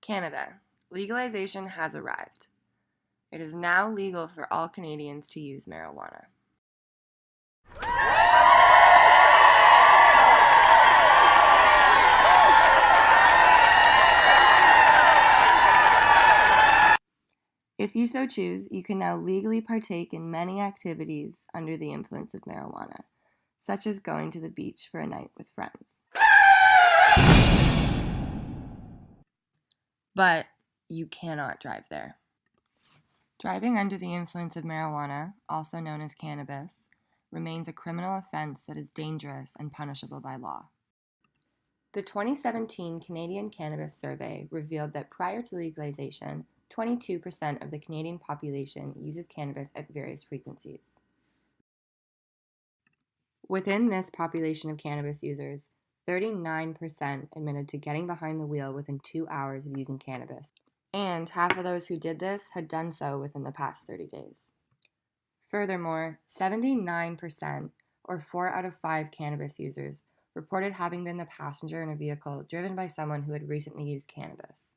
Canada. Legalization has arrived. It is now legal for all Canadians to use marijuana. If you so choose, you can now legally partake in many activities under the influence of marijuana, such as going to the beach for a night with friends. But you cannot drive there. Driving under the influence of marijuana, also known as cannabis, remains a criminal offense that is dangerous and punishable by law. The 2017 Canadian Cannabis Survey revealed that prior to legalization, 22% of the Canadian population uses cannabis at various frequencies. Within this population of cannabis users, 39% admitted to getting behind the wheel within 2 hours of using cannabis, and half of those who did this had done so within the past 30 days. Furthermore, 79%, or 4 out of 5 cannabis users, reported having been the passenger in a vehicle driven by someone who had recently used cannabis.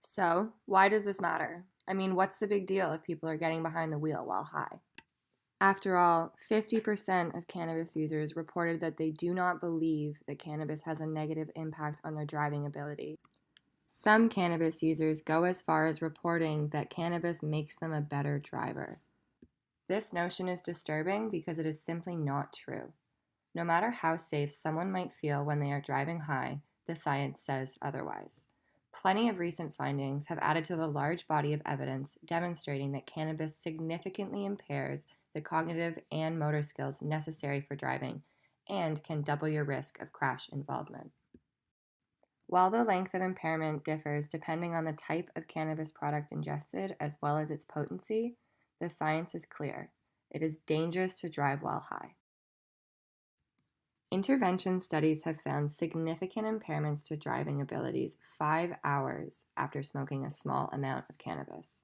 So, why does this matter? I mean, what's the big deal if people are getting behind the wheel while high? After all, 50% of cannabis users reported that they do not believe that cannabis has a negative impact on their driving ability. Some cannabis users go as far as reporting that cannabis makes them a better driver. This notion is disturbing because it is simply not true. No matter how safe someone might feel when they are driving high, the science says otherwise. Plenty of recent findings have added to the large body of evidence demonstrating that cannabis significantly impairs the cognitive and motor skills necessary for driving and can double your risk of crash involvement. While the length of impairment differs depending on the type of cannabis product ingested as well as its potency, the science is clear. It is dangerous to drive while high. Intervention studies have found significant impairments to driving abilities 5 hours after smoking a small amount of cannabis.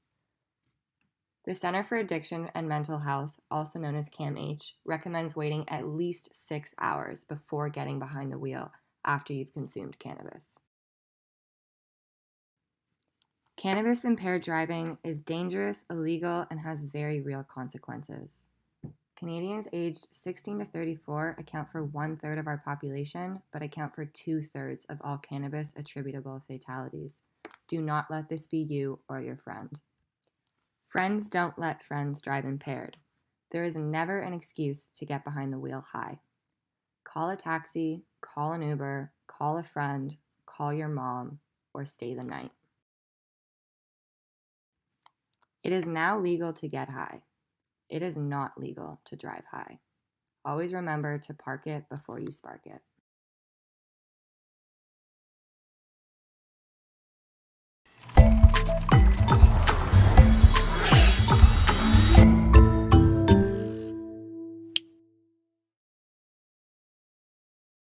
The Center for Addiction and Mental Health, also known as CAMH, recommends waiting at least 6 hours before getting behind the wheel after you've consumed cannabis. Cannabis-impaired driving is dangerous, illegal, and has very real consequences. Canadians aged 16 to 34 account for 1/3 of our population, but account for 2/3 of all cannabis attributable fatalities. Do not let this be you or your friend. Friends don't let friends drive impaired. There is never an excuse to get behind the wheel high. Call a taxi, call an Uber, call a friend, call your mom, or stay the night. It is now legal to get high. It is not legal to drive high. Always remember to park it before you spark it.